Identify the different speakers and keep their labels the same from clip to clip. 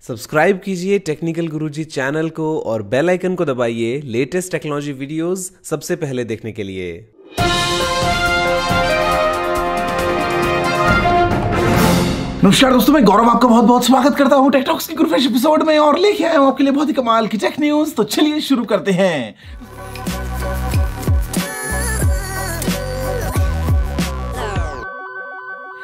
Speaker 1: Subscribe कीजिए technical गुरुजी channel को और बेल आइकन को दबाइए लेटेस्ट टेक्नोलॉजी वीडियोस सबसे पहले देखने के लिए।
Speaker 2: नमस्कार दोस्तों, मैं गौरव आपका बहुत बहुत स्वागत करता हूं टेकटॉक्स के फ्रेश एपिसोड में और लेके आया हूं आपके लिए बहुत ही कमाल की टेक न्यूज। तो चलिए शुरू करते हैं।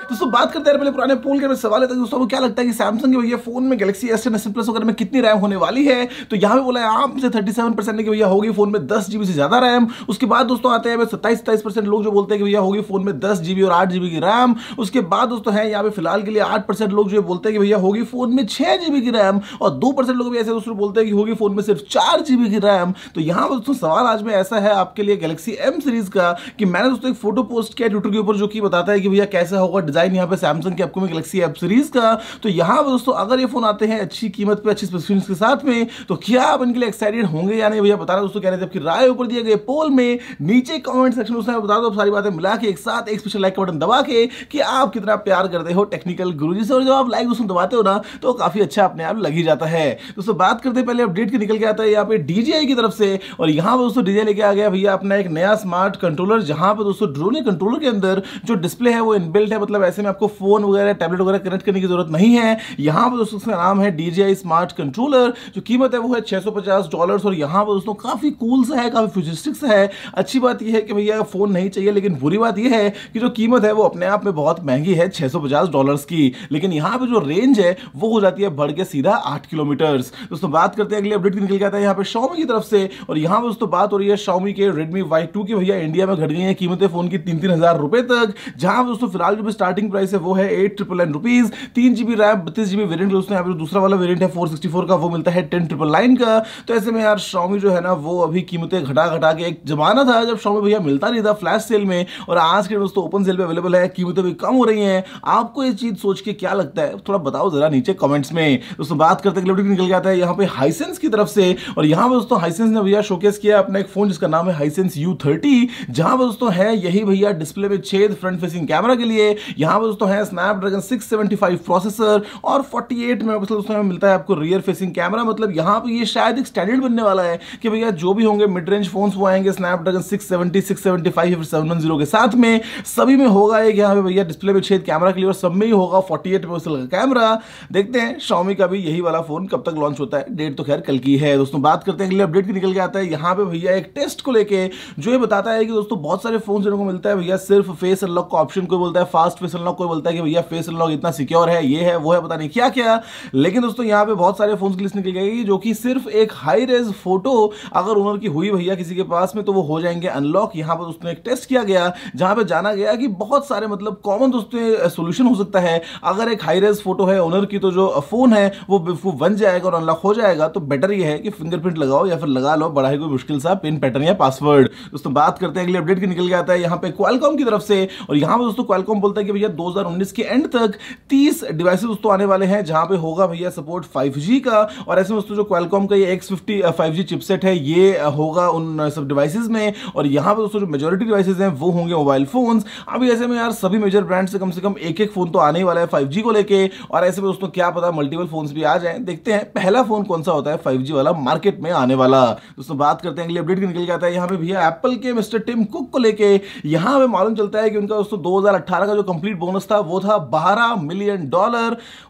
Speaker 2: दोस्तों बात करते हैं पहले पुराने पोल के सवाल है। दोस्तों को क्या लगता है कि सैमसंग के भैया फोन में गैलेक्सी S10 S10 प्लस वगैरह में कितनी रैम होने वाली है? तो यहाँ पे बोला है आम से 37% की भैया होगी फोन में 10 GB से ज्यादा रैम। उसके बाद दोस्तों आते हैं 27% लोग जो बोलते हैं कि भैया होगी फोन में 10 GB और 8 GB की रैम। उसके बाद दोस्तों है यहाँ पे फिलहाल के लिए 8% लोग जो बोलते हैं कि भैया होगी फोन में 6 GB की रैम और 2% लोग भी ऐसे दोस्तों बोलते हैं कि होगी फोन में सिर्फ 4 GB की रैम। तो यहाँ पर दोस्तों सवाल आज में ऐसा है आपके लिए गैलेक्सी M सीरीज का कि मैंने दोस्तों एक फोटो पोस्ट किया ट्विटर के ऊपर जो कि बताता है कि भैया कैसा होगा डिजाइन यहाँ पे सैमसंग की अपकमिंग गैलेक्सी एप सीरीज का। तो यहां पर दोस्तों अगर ये फोन आते हैं अच्छी कीमत पे अच्छी स्पेसिफिकेशंस के साथ में तो क्या आप इनके लिए एक्साइटेड होंगे या नहीं भैया बताना दोस्तों। कह रहे थे आपकी राय ऊपर दिए गए पोल में नीचे कमेंट सेक्शन में उसमें बता दो सारी बातें मिला के एक साथ एक स्पेशल लाइक का बटन दबा के कि आप कितना प्यार करते हो टेक्निकल गुरुजी से। और जब आप लाइक दोस्तों दबाते हो ना तो काफी अच्छा अपने आप लग ही जाता है। दोस्तों बात करते पहले अपडेट के निकल के आता है यहाँ पे DJI की तरफ से और यहाँ पर दोस्तों DJI लेके आ गया भैया अपना एक नया स्मार्ट कंट्रोलर जहां पर दोस्तों ड्रोन कंट्रोलर के अंदर जो डिस्प्ले है वो इनबिल्ट है। मतलब ऐसे में आपको फोन वगैरह टैबलेट वगैरह कनेक्ट करने की जरूरत नहीं है। यहां पर दोस्तों उसका नाम है DJI स्मार्ट कंट्रोलर। जो कीमत है वो है $650 और यहां पर दोस्तों काफी कूल सा है, काफी फ्यूचरिस्टिक सा है। अच्छी बात यह है कि भैया फोन नहीं चाहिए, लेकिन बुरी बात यह है कि जो कीमत है वो अपने आप में बहुत महंगी है $650 की। लेकिन यहां पर जो रेंज है वो हो जाती है बढ़ के सीधा 8 किलोमीटर। दोस्तों बात करते हैं अगले अपडेट निकल के आता है यहाँ पे Xiaomi की तरफ से और यहां पर दोस्तों बात हो रही है Xiaomi के Redmi Y2 की। भैया इंडिया में घट गई है कीमतें फोन की 3-3 हजार रुपए तक, जहां पर दोस्तों फिलहाल जो स्टार्टिंग प्राइस है वो है 8,999 rupees. 3 GB RAM 32 GB variant दोस्तों यहाँ पे दूसरा वाला वेरिएंट है 464 का वो मिलता है 10,999 का। तो ऐसे में यार Xiaomi जो है ना वो अभी कीमतें घटा के एक जमाना था जब Xiaomi भैया मिलता नहीं था फ्लैश सेल में और आज के दोस्तों ओपन सेल पे अवेलेबल है, कीमतें भी कम हो रही हैं। आपको ये चीज सोच के क्या लगता है थोड़ा बताओ जरा नीचे कमेंट्स में। दोस्तों बात करते हैं निकल जाता है यहाँ पे हाइसेंस की तरफ से और यहाँ पे दोस्तों हाइसेंस ने भैया शोकेस किया अपना एक फोन जिसका नाम है हाइसेंस U30, जहां पर दोस्तों है यही भैया डिस्प्ले में छेद फ्रंट फेसिंग कैमरा के लिए। यहाँ पर दोस्तों है स्नैपड्रैगन 675 प्रोसेसर और 48 मेगापिक्सल उसमें मिलता है आपको रियर फेसिंग कैमरा। मतलब यहाँ पे ये शायद एक स्टैंडर्ड बनने वाला है कि भैया जो भी होंगे मिड रेंज फोन्स वो आएंगे स्नैपड्रैगन 670 675 या फिर 710 के साथ में सभी में होगा एक यहाँ पे भैया डिस्प्ले में छेद कैमरा के लिए और सब में ही होगा 48 मेगापिक्सल का कैमरा। देखते हैं Xiaomi का भी यही वाला फोन कब तक लॉन्च होता है, डेट तो खैर कल की है। दोस्तों बात करते हैं अगले अपडेट की निकल के आता है यहाँ पे भैया एक टेस्ट को लेके जो ये बताता है कि दोस्तों बहुत सारे फोन को मिलता है भैया सिर्फ फेस अनलॉक का ऑप्शन, कोई बोलता है फास्ट फेस अनलॉक, कोई बोलता है कि भैया फेस अनलॉक इतना सिक्योर है, ये है वो है पता नहीं क्या क्या। लेकिन दोस्तों यहाँ पे बहुत सारे फोन की लिस्ट निकल गई जो कि सिर्फ एक हाई रेज फोटो अगर ओनर की हुई भैया किसी के पास में तो वो हो जाएंगे अनलॉक। यहाँ पर दोस्तों एक टेस्ट किया गया जहां पे जाना गया कि बहुत सारे मतलब कॉमन दोस्तों सोल्यूशन हो सकता है। अगर एक हाई रेज फोटो है ओनर की तो जो फोन है वो बन जाएगा और अनलॉक हो जाएगा। तो बेटर ये है कि फिंगरप्रिंट लगाओ या फिर लगा लो, बड़ा ही कोई मुश्किल सा पिन पैटर्न या पासवर्ड। दोस्तों बात करते हैं अगले अपडेट की निकल के आता है यहाँ पे Qualcomm की तरफ से और यहाँ पे दोस्तों Qualcomm बोलता है कि भैया 2019 के एंड तक 30 डिवाइसेस दोस्तों आने वाले हैं जहां पे होगा भैया सपोर्ट 5G का। और ऐसे में दोस्तों जो Qualcomm का ये X50 5G चिपसेट है ये होगा उन सब डिवाइसेस में और यहां पे दोस्तों जो मेजॉरिटी डिवाइसेस हैं वो होंगे मोबाइल फोन्स। अभी ऐसे में यार सभी मेजर ब्रांड से कम एक फोन तो आने ही वाला है 5G को लेके और ऐसे में दोस्तों क्या पता मल्टीपल फोन्स भी आ जाएं। देखते हैं पहला फोन कौन सा होता है 5G वाला मार्केट में आने वाला। दोस्तों बात करते हैं अगले अपडेट की निकल जाता है यहाँ पे भैया एप्पल के मिस्टर टिम कुक को लेके यहाँ पे मालूम चलता है कि उनका दोस्तों 2018 का जो कंप्लीट बोनस था वो था $12 मिलियन।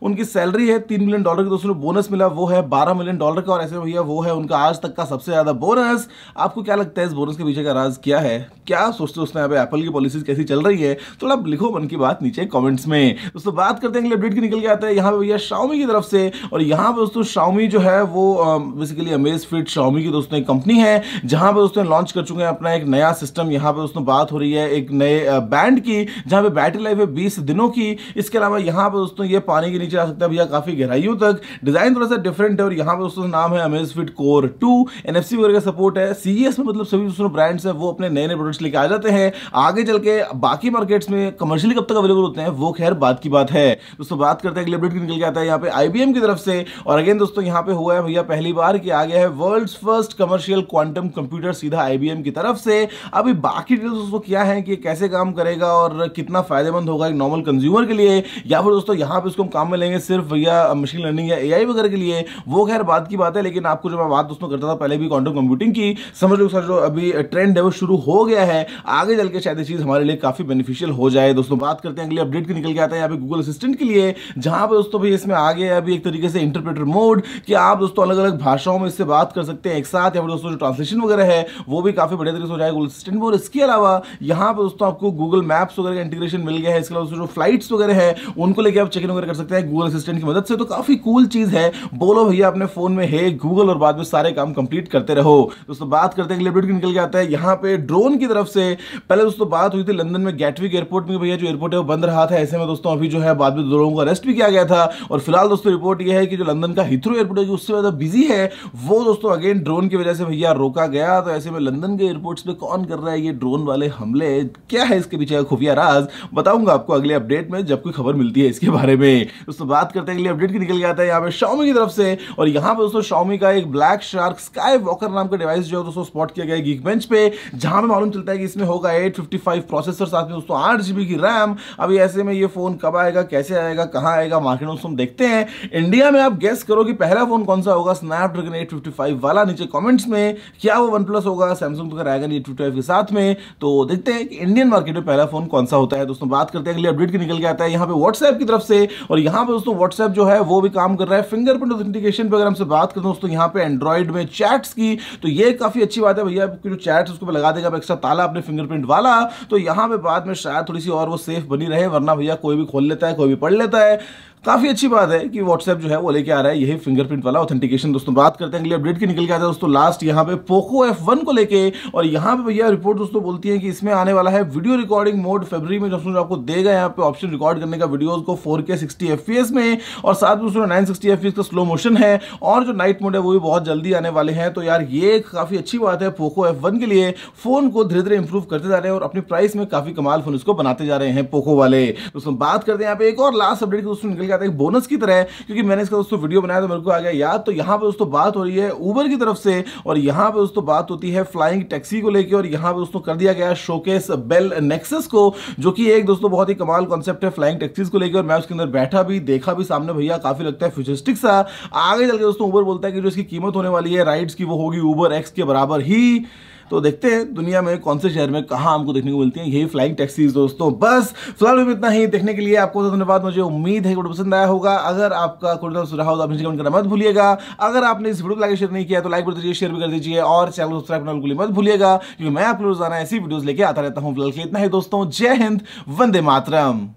Speaker 2: उनकी सैलरी है $3 मिलियन की, दोस्तों बोनस मिला वो है $12 मिलियन का और ऐसे भैया वो है उनका आज तक का सबसे ज्यादा बोनस। आपको क्या लगता है इस बोनस के पीछे का राज क्या है? क्या सोचते हो उसने यहाँ पे एप्पल की पॉलिसीज कैसी चल रही है? थोड़ा लिखो मन की बात नीचे कमेंट्स में। दोस्तों बात करते हैं अपडेट की निकल के आता है यहाँ पे भैया Xiaomi की तरफ से और यहाँ पे दोस्तों Xiaomi जो है वो बेसिकली Amazefit Xiaomi की दोस्तों एक कंपनी है जहां पे दोस्तों लॉन्च कर चुके हैं अपना एक नया सिस्टम। यहाँ पे दोस्तों बात हो रही है एक नए बैंड की जहां पे बैटरी लाइफ है 20 दिनों की। इसके अलावा यहाँ पे दोस्तों ये पानी के नीचे आ सकता है भैया काफी गहराइयों तक। डिजाइन थोड़ा सा डिफरेंट है और यहाँ पे दोस्तों नाम है Amazfit Cor 2। NFC वगैरह का सपोर्ट है। CES में मतलब सभी दोस्तों ब्रांड्स है वो अपने नए नए प्रोडक्ट्स लेके आ जाते हैं। आगे चल के बाकी मार्केट्स में कमर्शियली कब तक अवेलेबल होते हैं वो खैर बात की बात है। दोस्तों बात करते हैं अपडेट निकल के आता है यहाँ पे IBM की तरफ से और अगेन दोस्तों यहाँ पे हुआ है भैया पहली बार कि आ गया है world's first commercial quantum computer सीधा IBM की तरफ से। अभी बाकी डिटेल्स दोस्तों क्या है कि कैसे काम करेगा और कितना फायदेमंद होगा होगा एक नॉर्मल कंज्यूमर के लिए, या फिर दोस्तों यहाँ पे इसको हम काम में लेंगे सिर्फ भैया मशीन लर्निंग या एआई वगैरह के लिए, वो खैर बात की बात है। लेकिन आपको जो मैं बात दोस्तों करता था पहले भी क्वांटम कंप्यूटिंग की, समझ लो सर जो अभी ट्रेंड है वो शुरू हो गया है, आगे चल के शायद ये चीज हमारे लिए काफी बेनिफिशियल हो जाए। दोस्तों बात करते हैं अगले अपडेट की, निकल के आता है यहाँ पे गूगल असिस्टेंट के लिए, जहां पे दोस्तों भाई इसमें आ गया अभी एक तरीके से इंटरप्रेटर मोड कि आप दोस्तों अलग अलग भाषाओं में इससे बात कर सकते हैं एक साथ, या फिर दोस्तों जो ट्रांसलेशन वगैरह है वो भी काफी बढ़िया तरीके से हो जाएगा गूगल असिस्टेंट में। और इसके अलावा यहाँ पे दोस्तों आपको गूगल मैप्स वगैरह का इंटीग्रेशन मिल गया है। इसके अलावा जो फ्लाइट्स वगैरह है उनको लेकर आप चेक इन वगैरह कर सकते हैं गूगल असिस्टेंट की मदद से, तो काफी कूल चीज है। बोलो भैया अपने फोन में है गूगल और बाद में सारे काम कंप्लीट करते रहो। दोस्तों बात करते हैं अगले अपडेट की, निकल के आता है यहाँ पे ड्रोन की तरफ से। पहले दोस्तों बात हुई थी लंदन में गैटविक एयरपोर्ट में, भैया जो एयरपोर्ट है वो बंद रहा था, ऐसे में दोस्तों अभी जो है बाद में 2 लोगों को अरेस्ट भी किया गया था। और फिलहाल दोस्तों रिपोर्ट ये है कि जो लंदन का हीथ्रो एयरपोर्ट है उससे ज्यादा बिजी है, वो दोस्तों अगेन ड्रोन की वजह से भैया रोका गया। तो ऐसे में लंदन के एयरपोर्ट्स पे कौन कर रहा है ये ड्रोन वाले हमले, क्या है इसके पीछे खुफिया राज, बताऊंगा आपको अगले अपडेट में जब कोई खबर मिलती है इसके बारे में। दोस्तों बात करते हैं अगले अपडेट की, निकल के आता है यहाँ पे Xiaomi की तरफ से। और यहाँ पे दोस्तों Xiaomi का एक ब्लैक शार्क स्काईवॉकर नाम का डिवाइस जो है दोस्तों स्पॉट किया गया है गीक बेंच पे, जहां पे मालूम चलता है कि इसमें होगा 855 प्रोसेसर, साथ में दोस्तों 8GB की रैम। अभी ऐसे में ये फोन कब आएगा, कैसे आएगा, कहां आएगा, मार्केट में हम देखते हैं। इंडिया में आप गेस करो कि पहला फोन कौन सा होगा स्नैपड्रैगन 855 वाला, नीचे कमेंट्स में। क्या वो OnePlus होगा, सैमसंग तो आएगा नहीं 855 के साथ में, तो देखते हैं कि इंडियन मार्केट में पहला फोन कौन सा होता है। दोस्तों बात करते हैं अगले अपडेट की, निकल के आता है यहाँ पे WhatsApp की तरफ से। और यहाँ पे दोस्तों WhatsApp जो है वो भी काम कर रहा है फिंगरप्रिंट ऑथेंटिकेशन पे। अगर हमसे बात करें दोस्तों यहाँ पे एंड्रॉइड में चैट्स की, तो ये काफी अच्छी बात है भैया, जो चैट्स उसको लगा देगा एक्स्ट्रा ताला अपने फिंगरप्रिंट वाला, तो यहाँ पे बाद में शायद थोड़ी सी और वो सेफ बनी रहे, वरना भैया कोई भी खोल लेता है, कोई भी पढ़ लेता है। काफी अच्छी बात है कि WhatsApp जो है वो लेके आ रहा है यही फिंगरप्रिंट वाला ऑथेंटिकेशन। दोस्तों बात करते हैं अगले अपडेट की, निकल के आता है दोस्तों लास्ट यहाँ पे Poco F1 को लेके। और यहाँ पे भैया रिपोर्ट दोस्तों बोलती है कि इसमें आने वाला है वीडियो रिकॉर्डिंग मोड फरवरी में, जो आपको देगा यहाँ पे ऑप्शन रिकॉर्ड करने का वीडियोस को 4K 60 FPS में, और साथ में उसमें 960 FPS का स्लो मोशन है, और जो नाइट मोड है वो भी बहुत जल्दी आने वाले हैं। तो यार ये काफी अच्छी बात है Poco F1 के लिए। फोन को धीरे धीरे इंप्रूव करते जा रहे हैं और अपनी प्राइस में काफी कमाल फोन इसको बनाते जा रहे हैं Poco वाले। दोस्तों बात करते हैं यहाँ पे एक और लास्ट अपडेट की, दोस्तों निकल के आता है बोनस की तरह, क्योंकि मैंने इसका दोस्तों वीडियो बनाया तो मेरे को आ गया याद। तो यहाँ पे दोस्तों बात हो रही है उबर की तरफ से, और यहाँ पे दोस्तों बात होती है फ्लाइंग टैक्सी को लेके। और यहाँ पे दोस्तों कर दिया गया शोकेस बेल नेक्सस को, जो कि एक दोस्तों बहुत ही कमाल कॉन्सेप्ट है फ्लाइंग टैक्सीज को लेकर। और मैं उसके अंदर बैठा भी, देखा भी सामने भैया, काफी लगता है फ्यूचरिस्टिक सा। आगे चल के दोस्तों उबर बोलता है कि जो इसकी कीमत होने वाली है राइड्स की वो होगी उबर एक्स के बराबर ही। तो देखते हैं दुनिया में कौन से शहर में कहां हमको देखने को मिलती है यही फ्लाइंग टैक्सीज। दोस्तों बस फिलहाल में इतना ही, देखने के लिए आपको तो धन्यवाद। मुझे उम्मीद है कि वीडियो पसंद आया होगा। अगर आपका कोई सुझाव हो तो आप नीचे कमेंट करना मत भूलिएगा। अगर आपने इस वीडियो को लाइक शेयर नहीं किया तो लाइक कर दीजिए, शेयर भी कर दीजिए, और चैनल को सब्सक्राइब करना बिल्कुल मत भूलिएगा, क्योंकि मैं आप रोजाना ऐसी वीडियोस लेके आता रहता हूं। फिलहाल इतना ही दोस्तों, जय हिंद, वंदे मातरम।